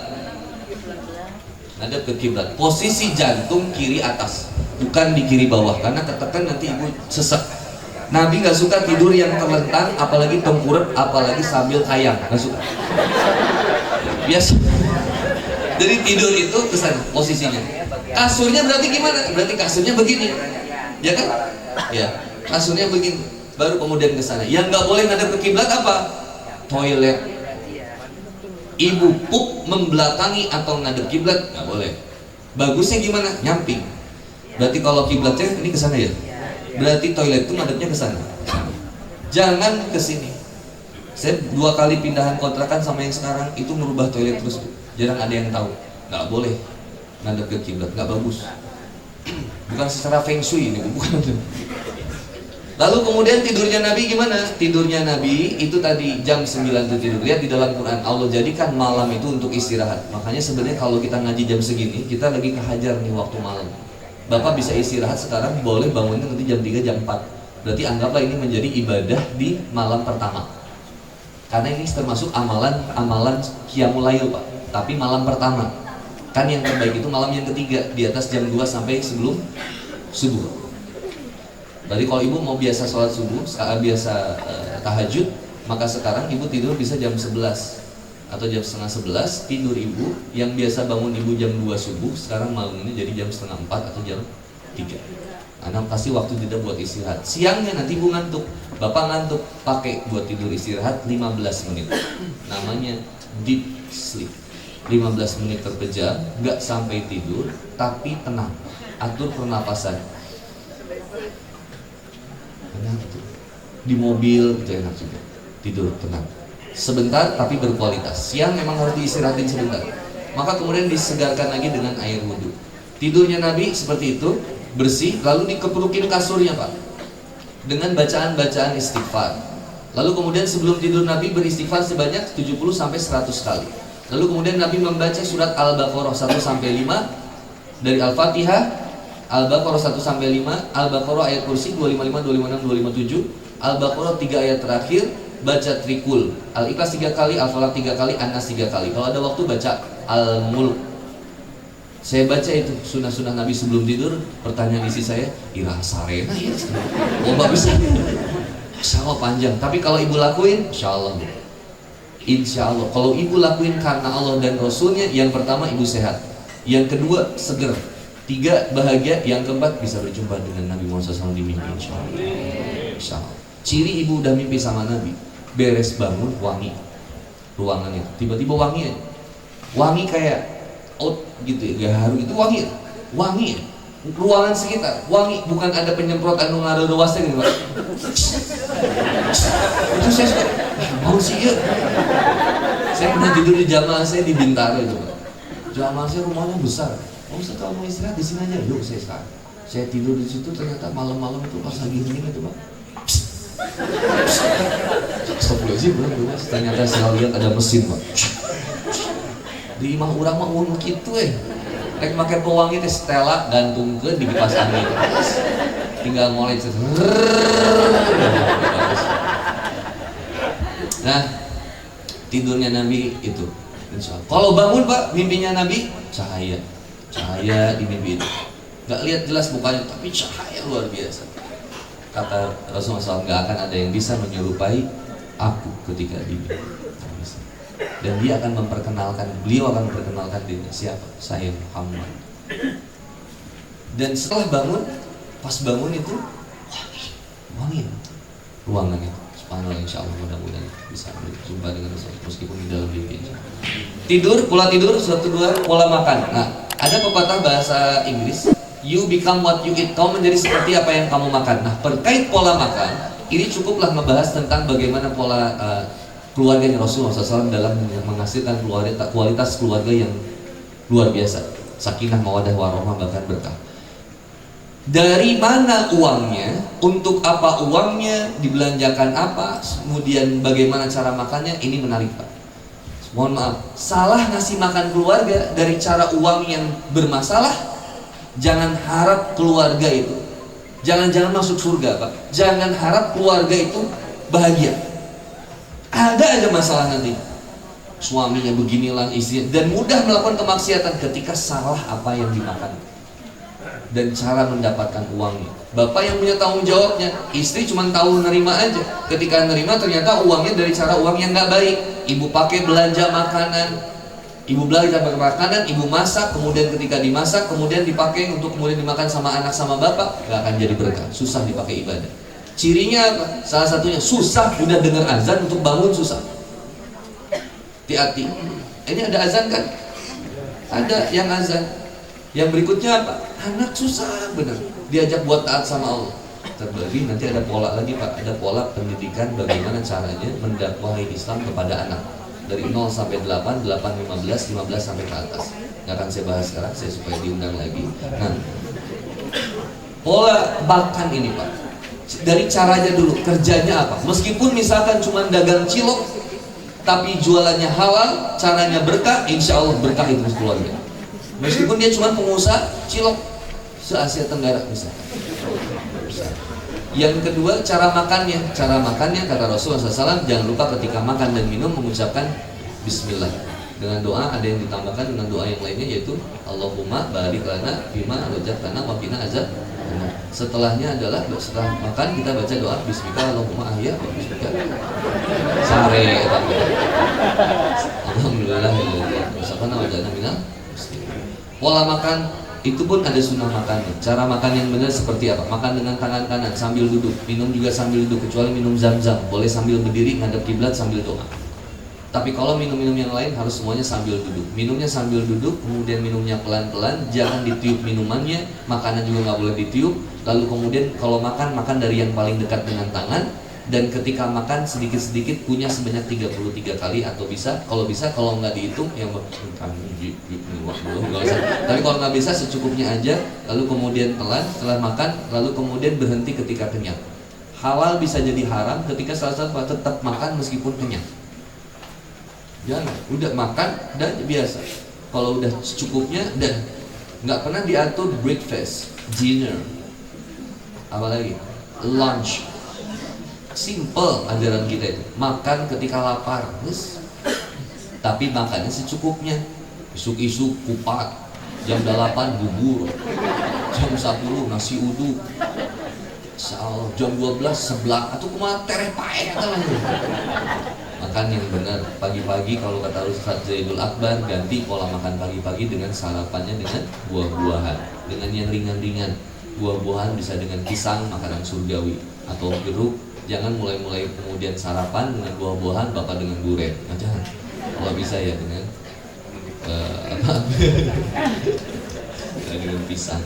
Ngadep ke kiblat. Posisi jantung kiri atas, bukan di kiri bawah karena ketekan nanti ibu sesek. Nabi nggak suka tidur yang terlentang, apalagi tengkurap, apalagi sambil kayang, nggak suka. Biasa. Jadi tidur itu ke sana posisinya. Kasurnya berarti gimana? Berarti kasurnya begini, ya kan? Ya, kasurnya begini. Baru kemudian ke sana. Yang nggak boleh ngadep ke kiblat apa? Toilet. Ibu pup membelakangi atau ngadep kiblat nggak boleh. Bagusnya gimana? Nyamping. Berarti kalau kiblatnya ini ke sana ya. Berarti toilet itu ngadepnya ke sana. Jangan ke sini. Saya 2 kali pindahan kontrakan sama yang sekarang itu merubah toilet terus. Jarang ada yang tahu. Nggak boleh ngadep ke kiblat, nggak bagus. Bukan secara feng shui ini, bukan. Lalu kemudian tidurnya Nabi gimana? Tidurnya Nabi itu tadi jam 9 itu tidur. Lihat di dalam Quran, Allah jadikan malam itu untuk istirahat. Makanya sebenarnya kalau kita ngaji jam segini, kita lagi kehajar nih waktu malam. Bapak bisa istirahat sekarang, boleh bangunnya nanti jam 3, jam 4. Berarti anggaplah ini menjadi ibadah di malam pertama. Karena ini termasuk amalan Qiyamul Lail, Pak. Tapi malam pertama. Kan yang terbaik itu malam yang ketiga, di atas jam 2 sampai sebelum subuh. Jadi kalau ibu mau biasa sholat subuh, biasa tahajud, maka sekarang ibu tidur bisa jam 11 atau jam setengah 11 tidur ibu. Yang biasa bangun ibu jam 2 subuh, sekarang malam ini jadi jam setengah 4 atau jam 3. Karena kasih waktu tidak buat istirahat. Siangnya nanti ibu ngantuk, bapak ngantuk, pakai buat tidur istirahat 15 menit. Namanya deep sleep. 15 menit terpejam, nggak sampai tidur, tapi tenang. Atur pernapasan. Enak gitu. Di mobil itu enak juga, tidur tenang sebentar tapi berkualitas. Siang memang harus diistirahatin sebentar, maka kemudian disegarkan lagi dengan air wudhu. Tidurnya Nabi seperti itu, bersih, lalu dikepukin kasurnya, Pak, dengan bacaan-bacaan istighfar. Lalu kemudian sebelum tidur Nabi beristighfar sebanyak 70-100 kali. Lalu kemudian Nabi membaca surat Al-Baqarah 1-5 dari Al-Fatihah, Al-Baqarah 1-5, Al-Baqarah ayat kursi 255, 256, 257, Al-Baqarah 3 ayat terakhir, baca Trikul, Al-Ikhlas 3 kali, Al-Falaq 3 kali, An-Nas 3 kali. Kalau ada waktu baca Al-Mulk. Saya baca itu sunnah-sunnah Nabi sebelum tidur. Pertanyaan isi saya, irah sarena ya? Oh nggak bisa. Insya Allah panjang. Tapi kalau ibu lakuin, Insya Allah. Insya Allah. Kalau ibu lakuin karena Allah dan Rasulnya, yang pertama ibu sehat, yang kedua seger, 3 bahagia, yang keempat bisa berjumpa dengan Nabi Muhammad SAW di mimpi. Insya Allah. Insya Allah. Ciri ibu udah mimpi sama Nabi, beres bangun wangi ruangan itu, tiba-tiba wangi ya. Wangi kayak out gitu ya, haru itu wangi ya. Wangi ya. Ruangan sekitar wangi, bukan ada penyemprotan ngaruh ruasnya gitu, Pak. Itu saya suka, mau sih ya. Saya pernah tidur di jamaah saya di Bintaro itu, Pak. Jamaah saya rumahnya besar. Oh, setelah mau istirahat di sini aja, yuk saya sekarang. Saya tidur di situ, ternyata malam-malam itu pas lagi hening itu, Pak. Astagfirullahaladzim, ternyata saya lihat ada mesin, Pak. Di imah urang mah umum gitu rek make pewangi teh Stella gantungkeun di kipas angin. Tinggal mulai Nah, tidurnya Nabi itu. Insyaallah. Kalau bangun, Pak, mimpinya Nabi cahaya. Cahaya di mimpi itu. Gak lihat jelas mukanya, tapi cahaya luar biasa. Kata Rasulullah SAW, gak akan ada yang bisa menyerupai aku ketika di mimpi. Dan dia akan memperkenalkan, beliau akan memperkenalkan dirinya, siapa? Saya Muhammad. Dan setelah bangun, pas bangun itu wangi ruangan itu. Subhanallah, insya Allah mudah-mudahan bisa berjumpa dengan Rasulullah meskipun di dalam mimpi. Tidur, pola tidur, satu dua, pola makan. Nah, ada pepatah bahasa Inggris, you become what you eat. Kamu menjadi seperti apa yang kamu makan. Nah, terkait pola makan, ini cukuplah ngebahas tentang bagaimana pola keluarganya Rasulullah SAW dalam menghasilkan kualitas keluarga yang luar biasa, sakinah, mawadah, warahmah, bahkan berkah. Dari mana uangnya, untuk apa uangnya, dibelanjakan apa, kemudian bagaimana cara makannya, ini menarik Pak. Mohon maaf, salah ngasih makan keluarga dari cara uang yang bermasalah. Jangan harap keluarga itu, jangan masuk surga Pak. Jangan harap keluarga itu bahagia. Ada aja masalah nanti. Suaminya beginilah, istri, dan mudah melakukan kemaksiatan ketika salah apa yang dimakan dan cara mendapatkan uangnya. Bapak yang punya tanggung jawabnya, istri cuma tahu nerima aja. Ketika nerima ternyata uangnya dari cara uang yang nggak baik. Ibu pakai belanja makanan, ibu ibu masak, kemudian ketika dimasak kemudian dipakai untuk kemudian dimakan sama anak sama bapak, nggak akan jadi berkah, susah dipakai ibadah. Cirinya apa? Salah satunya susah, udah dengar azan untuk bangun susah. Hati-hati. Ini ada azan kan? Ada yang azan. Yang berikutnya apa? Anak susah bener diajak buat taat sama Allah. Terbagi nanti ada pola lagi Pak, ada pola pendidikan bagaimana caranya mendakwahi Islam kepada anak dari 0 sampai 8, 8, 15, 15 sampai ke atas. Nggak akan saya bahas sekarang, saya supaya diundang lagi. Nah, pola makan ini Pak, dari caranya dulu, kerjanya apa? Meskipun misalkan cuma dagang cilok, tapi jualannya halal, caranya berkah, insya Allah berkah itu keluarga. Meskipun dia cuma pengusaha cilok se-Asia Tenggara misalkan. Yang kedua, cara makannya. Cara makannya kata Rasulullah SAW, jangan lupa ketika makan dan minum mengucapkan Bismillah. Dengan doa, ada yang ditambahkan dengan doa yang lainnya, yaitu Allahumma barik lana bima razaqtana wa qina azab. Setelahnya adalah setelah makan kita baca doa Bismillah Allahumma ahya wa bismika sare. Alhamdulillah misalkan wajahna minal. Pola makan itu pun ada sunnah makannya. Cara makan yang benar seperti apa? Makan dengan tangan kanan sambil duduk, minum juga sambil duduk, kecuali minum zam-zam, boleh sambil berdiri ngadep kiblat sambil doa. Tapi kalau minum-minum yang lain harus semuanya sambil duduk. Minumnya sambil duduk, kemudian minumnya pelan-pelan, jangan ditiup minumannya, makanan juga nggak boleh ditiup. Lalu kemudian kalau makan dari yang paling dekat dengan tangan. Dan ketika makan sedikit-sedikit punya sebanyak 33 kali atau bisa, kalau nggak dihitung yang tapi kalau nggak bisa secukupnya aja. Lalu kemudian telan setelah makan, lalu kemudian berhenti ketika kenyang. Halal bisa jadi haram ketika salah satu tetap makan meskipun kenyang. Jangan, udah makan dan biasa. Kalau udah secukupnya dan nggak pernah diatur breakfast, dinner, apalagi lunch. Simple ajaran kita itu, makan ketika lapar, yes. Tapi makannya secukupnya. Isuk-isuk kupat, jam 8 bubur, jam 10 nasi uduk, jam 12 seblak atau kumaha tereh pae atau makan yang benar. Pagi-pagi kalau kata Ustaz Zaidul Akbar, ganti pola makan pagi-pagi dengan sarapannya dengan buah-buahan, dengan yang ringan-ringan. Buah-buahan bisa dengan pisang, makanan surgawi, atau jeruk. Jangan mulai kemudian sarapan dengan buah-buahan, bapak dengan durian. Nah, jangan. Kalau bisa ya dengan dengan pisang.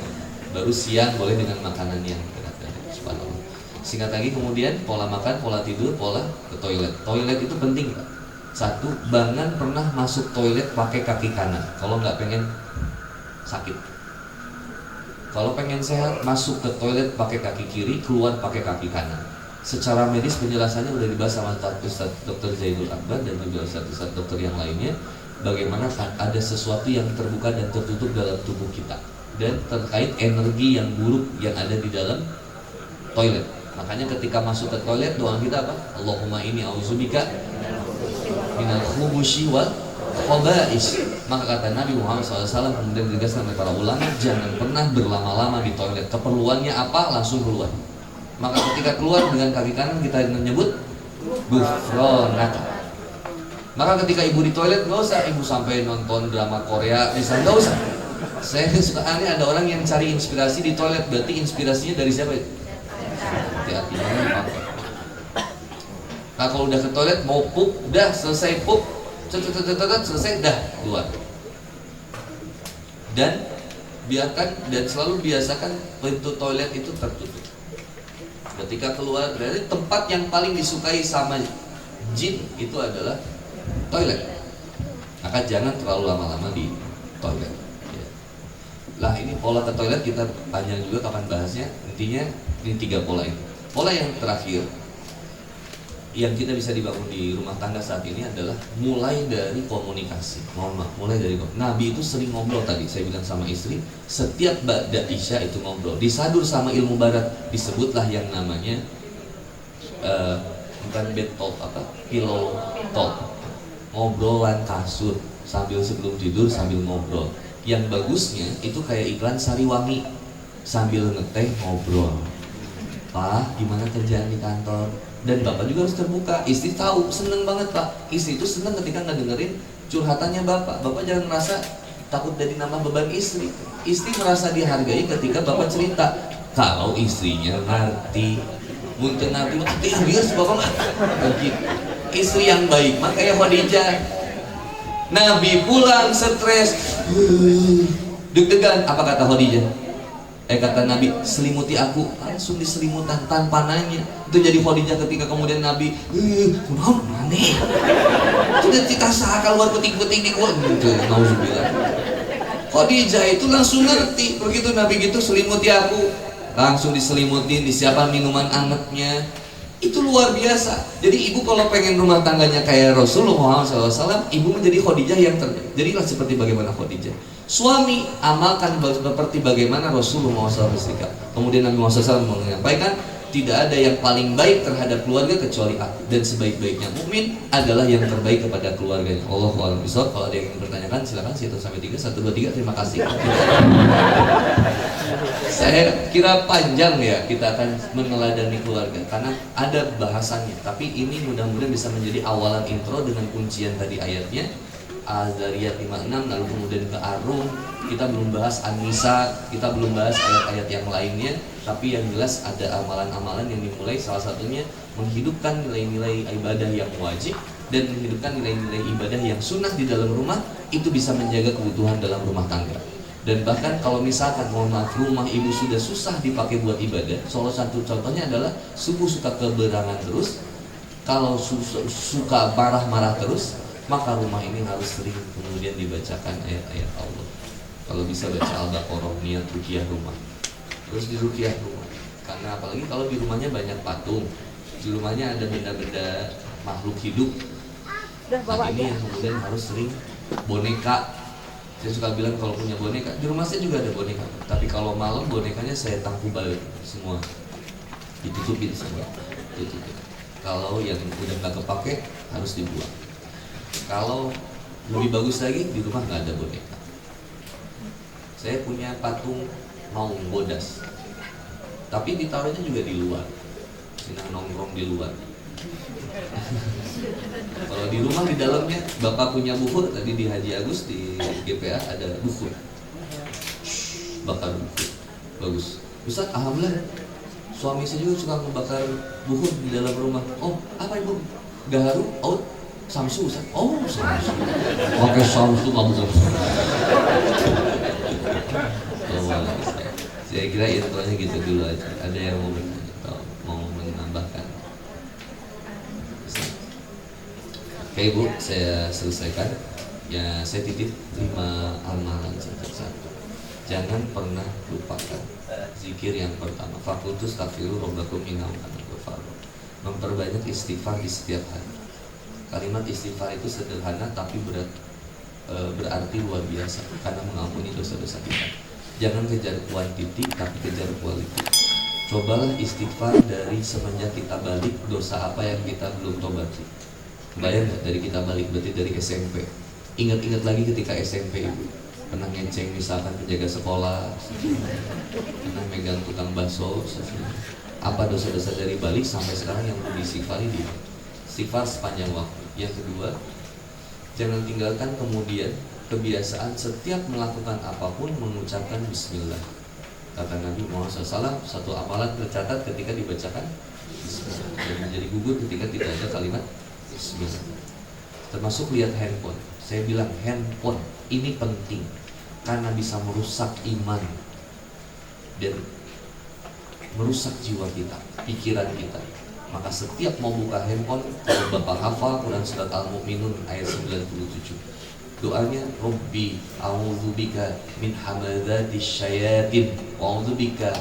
Baru siang boleh dengan makanan yang berat. Subhanallah. Singkat lagi kemudian pola makan, pola tidur, pola ke toilet. Toilet itu penting Pak. Satu, jangan pernah masuk toilet pakai kaki kanan. Kalau nggak pengen sakit. Kalau pengen sehat, masuk ke toilet pakai kaki kiri, keluar pakai kaki kanan. Secara medis penjelasannya udah dibahas sama Ustaz Dr. Zaidul Akbar dan juga Ustaz dokter yang lainnya. Bagaimana ada sesuatu yang terbuka dan tertutup dalam tubuh kita, dan terkait energi yang buruk yang ada di dalam toilet. Makanya ketika masuk ke toilet, doa kita apa? Allahumma inni a'udzubika minal khubushi wal khaba'is. Maka kata Nabi Muhammad SAW, kemudian ditegaskan oleh para ulama, jangan pernah berlama-lama di toilet. Keperluannya apa? Langsung keluar. Maka ketika keluar dengan kaki kanan kita menyebut gufronaka. Maka ketika ibu di toilet, nggak usah ibu sampai nonton drama Korea, misalnya nggak usah. Saya suka aneh ada orang yang cari inspirasi di toilet, berarti inspirasinya dari siapa itu? Hati-hati, jangan dipakai. Nah kalau udah ke toilet mau pup, udah selesai pup, selesai, dah keluar. Dan biarkan dan selalu biasakan pintu toilet itu tertutup. Ketika keluar dari tempat yang paling disukai sama jin itu adalah toilet. Maka jangan terlalu lama-lama di toilet. Ya. Lah ini pola ke toilet kita panjang juga kapan bahasnya. Intinya ini 3 pola ini. Pola yang terakhir yang kita bisa dibangun di rumah tangga saat ini adalah mulai dari komunikasi. Mulai dari Nabi itu sering ngobrol tadi. Saya bilang sama istri, setiap ba'da isya itu ngobrol. Disadur sama ilmu barat, disebutlah yang namanya bukan bed talk, pillow talk. Ngobrolan kasur sambil sebelum tidur sambil ngobrol. Yang bagusnya itu kayak iklan Sariwangi, sambil ngeteh ngobrol. Pak, gimana kerjaan di kantor? Dan bapak juga harus terbuka. Istri tahu, seneng banget pak. Istri itu seneng ketika ngedengerin curhatannya bapak. Bapak jangan merasa takut jadi nambah beban istri. Istri merasa dihargai ketika bapak cerita. Kalau istrinya ngerti, mungkin nanti biar bapak ngerti. Istri yang baik, makanya Khadijah. Nabi pulang stres, deg-degan. Apa kata Khadijah? Kata Nabi, selimuti aku. Langsung diselimutan tanpa nanya. Itu jadi Khadijah ketika kemudian Nabi kunaon maneh sudah kita sah keluar puting-puting di kuat gitu. Nauzubillah. Khadijah itu langsung ngerti. Begitu Nabi gitu, selimuti aku. Langsung diselimutin, disiapkan minuman angetnya. Itu luar biasa. Jadi ibu kalau pengen rumah tangganya kayak Rasulullah SAW, ibu menjadi Khadijah yang terbaik. Jadilah seperti bagaimana Khadijah. Suami, amalkan seperti bagaimana Rasulullah SAW bersikap. Kemudian Nabi Muhammad SAW menyampaikan, tidak ada yang paling baik terhadap keluarga kecuali aku. Dan sebaik-baiknya mukmin adalah yang terbaik kepada keluarganya. Allahu a'lam bishawab. Kalau ada yang ingin bertanyakan, silakan. 1-3, 1, 2, 3. Terima kasih. Saya kira panjang ya kita akan meneladani keluarga karena ada bahasannya. Tapi ini mudah-mudahan bisa menjadi awalan intro dengan kuncian tadi ayatnya. Az-Zariyat 56, lalu kemudian ke Ar-Rum. Kita belum bahas An-Nisa, kita belum bahas ayat-ayat yang lainnya. Tapi yang jelas ada amalan-amalan yang dimulai, salah satunya menghidupkan nilai-nilai ibadah yang wajib dan menghidupkan nilai-nilai ibadah yang sunnah di dalam rumah. Itu bisa menjaga kebutuhan dalam rumah tangga. Dan bahkan kalau misalkan mohon maaf rumah ibu sudah susah dipakai buat ibadah, salah satu contohnya adalah subuh suka keberangan terus, kalau suka marah-marah terus, maka rumah ini harus sering kemudian dibacakan ayat-ayat Allah. Kalau bisa baca Al-Baqarah, niat ruqyah rumah, terus di ruqyah rumah. Karena apalagi kalau di rumahnya banyak patung, di rumahnya ada benda-benda makhluk hidup. Nah ini yang kemudian harus sering boneka. Saya suka bilang kalau punya boneka, di rumah saya juga ada boneka. Tapi kalau malam bonekanya saya tangku balik semua, ditutupin semua, tutupin. Kalau yang udah nggak kepake harus dibuang. Kalau lebih bagus lagi di rumah nggak ada boneka. Saya punya patung Maung Bodas, tapi ditaruhnya juga di luar, senang nongkrong di luar. Kalau di rumah di dalamnya bapak punya bukur, tadi di Haji Agus di GPA ada bukur, bakar bukur, bagus. Ustaz, alhamdulillah suami saya juga suka membakar bukur di dalam rumah. Oh apa ibu? Gaharu? Oh Samsu Ustaz. Oh Samsu. Oke Samsu nggak bukur. Saya kira intronya gitu dulu aja. Ada yang mau bertanya atau mau menambahkan? Oke Bu, saya selesaikan. Ya, saya titip 5 amalan satu. Jangan pernah lupakan zikir yang pertama. Fakultus tafiru robbakum innahu kana ghaffarun. Memperbanyak istighfar di setiap hari. Kalimat istighfar itu sederhana tapi berarti luar biasa karena mengampuni dosa-dosa kita. Jangan kejar kuantiti tapi kejar quality. Cobalah istighfar dari semenjak kita balik, dosa apa yang kita belum tobati. Bayang nggak dari kita balik, berarti dari SMP. Ingat-ingat lagi ketika SMP ibu pernah ngeceng misalkan penjaga sekolah, pernah megang tukang bakso. Apa dosa-dosa dari balik sampai sekarang yang belum diistighfari dia. Istighfar sepanjang waktu. Yang kedua, jangan tinggalkan kemudian kebiasaan setiap melakukan apapun mengucapkan Bismillah. Kata Nabi Muhammad SAW, satu amalan tercatat ketika dibacakan Bismillah dan menjadi gugur ketika tidak ada kalimat Bismillah. Termasuk lihat handphone. Saya bilang handphone ini penting karena bisa merusak iman dan merusak jiwa kita, pikiran kita. Maka setiap mau buka handphone, kalau Bapak hafal Quran surat Al-Mu'minun ayat 97, doanya Rabbi a'udzubika min hamadzati syayatin wa a'udzubika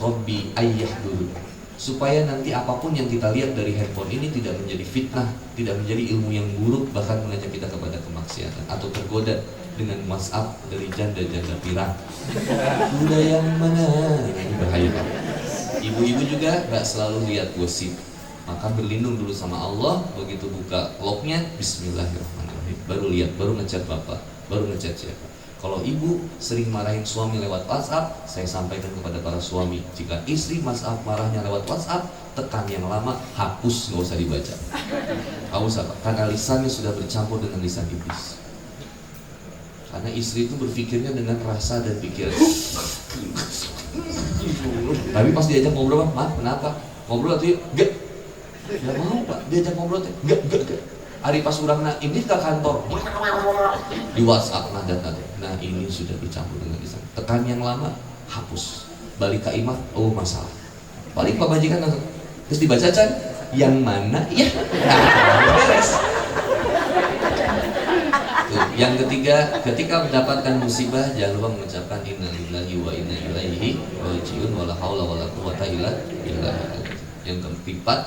Rabbi ayyahdurun, supaya nanti apapun yang kita lihat dari handphone ini tidak menjadi fitnah, tidak menjadi ilmu yang buruk, bahkan mengajak kita kepada kemaksiatan atau tergoda dengan WhatsApp dari janda-janda pirang. Udah yang mana? Ini bahaya kan? Ibu-ibu juga gak selalu lihat gosip, maka berlindung dulu sama Allah. Begitu buka lognya, Bismillahirrahmanirrahim, baru lihat, baru ngechat bapak, baru ngechat siapa. Kalau ibu sering marahin suami lewat WhatsApp, saya sampaikan kepada para suami, jika istri WhatsApp marahnya lewat WhatsApp, tekan yang lama, hapus, nggak usah dibaca. Hapus apa? Karena lisannya sudah bercampur dengan lisan iblis. Karena istri itu berpikirnya dengan rasa dan pikiran. Tapi pas diajak ngobrol, "Mak, kenapa? Ngobrol tuh gak mau pak, diajak ngobrol tuh gak. Hari pas urangna ini ke kantor di WhatsApp nada. Nah ini sudah bercampur dengan lisan. Tekan yang lama, hapus. Balik ke imah, oh masalah. Balik pak majikan, terus dibaca Chan, yang mana? Ya, nah, beres. Yang ketiga, ketika mendapatkan musibah, jangan lupa mengucapkan innalillahi wa inna ilaihi raji'un wala haula wala quwata illa billah. Yang keempat,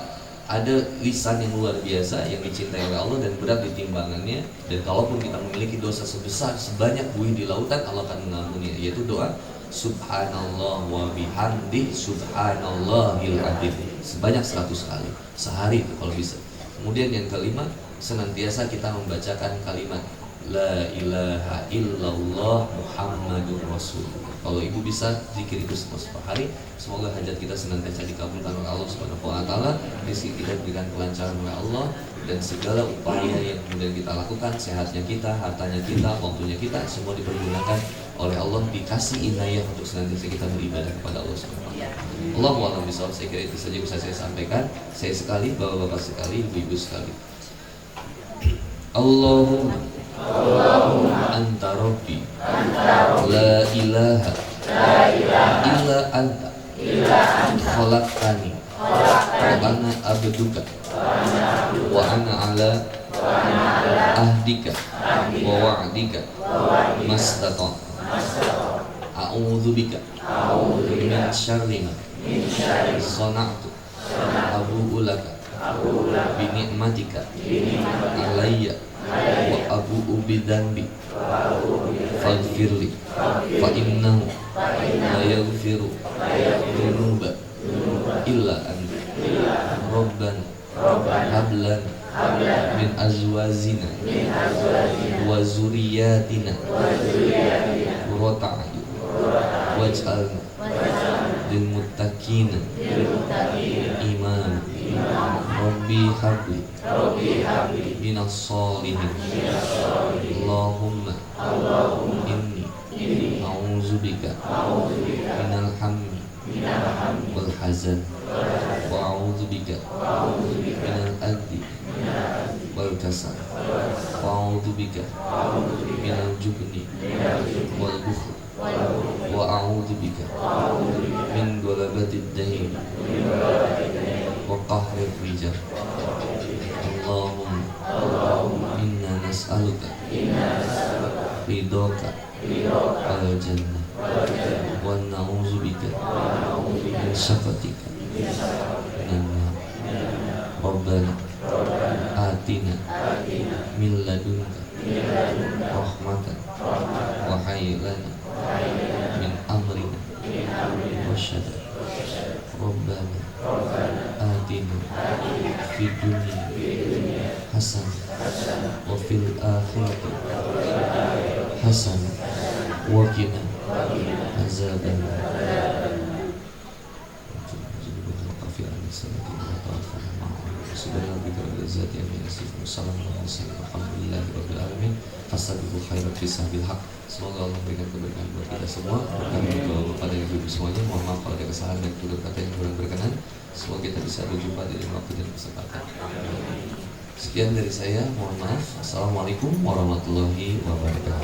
ada lisan yang luar biasa yang dicintai oleh Allah dan berat di timbangannya, dan kalaupun kita memiliki dosa sebesar sebanyak buih di lautan, Allah akan mengampuninya, yaitu doa subhanallah wa bihamdi subhanallahil adzim sebanyak 100 kali sehari itu kalau bisa. Kemudian yang kelima, senantiasa kita membacakan kalimat la ilaha illallah Muhammadur Rasulullah. Kalau ibu bisa zikir itu setiap hari, semoga hajat kita senantiasa dikabulkan oleh Allah Subhanahu wa taala, rezeki kita diberikan kelancaran oleh Allah, dan segala upaya yang kemudian kita lakukan, sehatnya kita, hartanya kita, waktunya kita, semua dipergunakan oleh Allah, dikasih inayah untuk senantiasa kita beribadah kepada Allah Subhanahu wa taala. Allahu a'lam bishawab. Saya kira itu saja bisa saya sampaikan. Saya sekali, bapak-bapak sekali, ibu-ibu sekali. Allahumma anta rabbi la ilaha illa anta khalaqtani wa ana abduka wa ana ala ahdika wa wa'dika mastata' a'udzubika min syarri ma sana'tu abu'u laka bi ni'matika alayya wa abu'u bidzanbi faghfirli fa innahu la yaghfiru dzunuba illa anta rabbana hab lana min azwajina wa zurriyyatina qurrata a'yun waj'alna lil muttaqina imama Rabbi habli minas solihin. Allahumma inni a'udzubika minal hammi wal hazan wa a'udzubika minal adzi wal kasal wa a'udzubika minal jubni wal bukhl wa a'udzubika min ghalabatid dain wa qahrir rijal. Allahumma inna nas'aluka ridhoka wal jannah wa na'udzubika min sakhatika minan nar. Rabbana atina min ladunka rahmatan wa hayyi lana min amrina rasyada. Rabbana atina fid dunya hasanah wa fil akhirati hasanah wa qina azabannar. Semoga Allah memberikan keberkahan buat kita semua. Kami kepada ibu semuanya, mohon maaf kalau ada kesalahan dan tutur kata yang kurang berkenan. Semoga kita bisa berjumpa di waktu dan kesempatan. Sekian dari saya, mohon maaf. Assalamualaikum warahmatullahi wabarakatuh.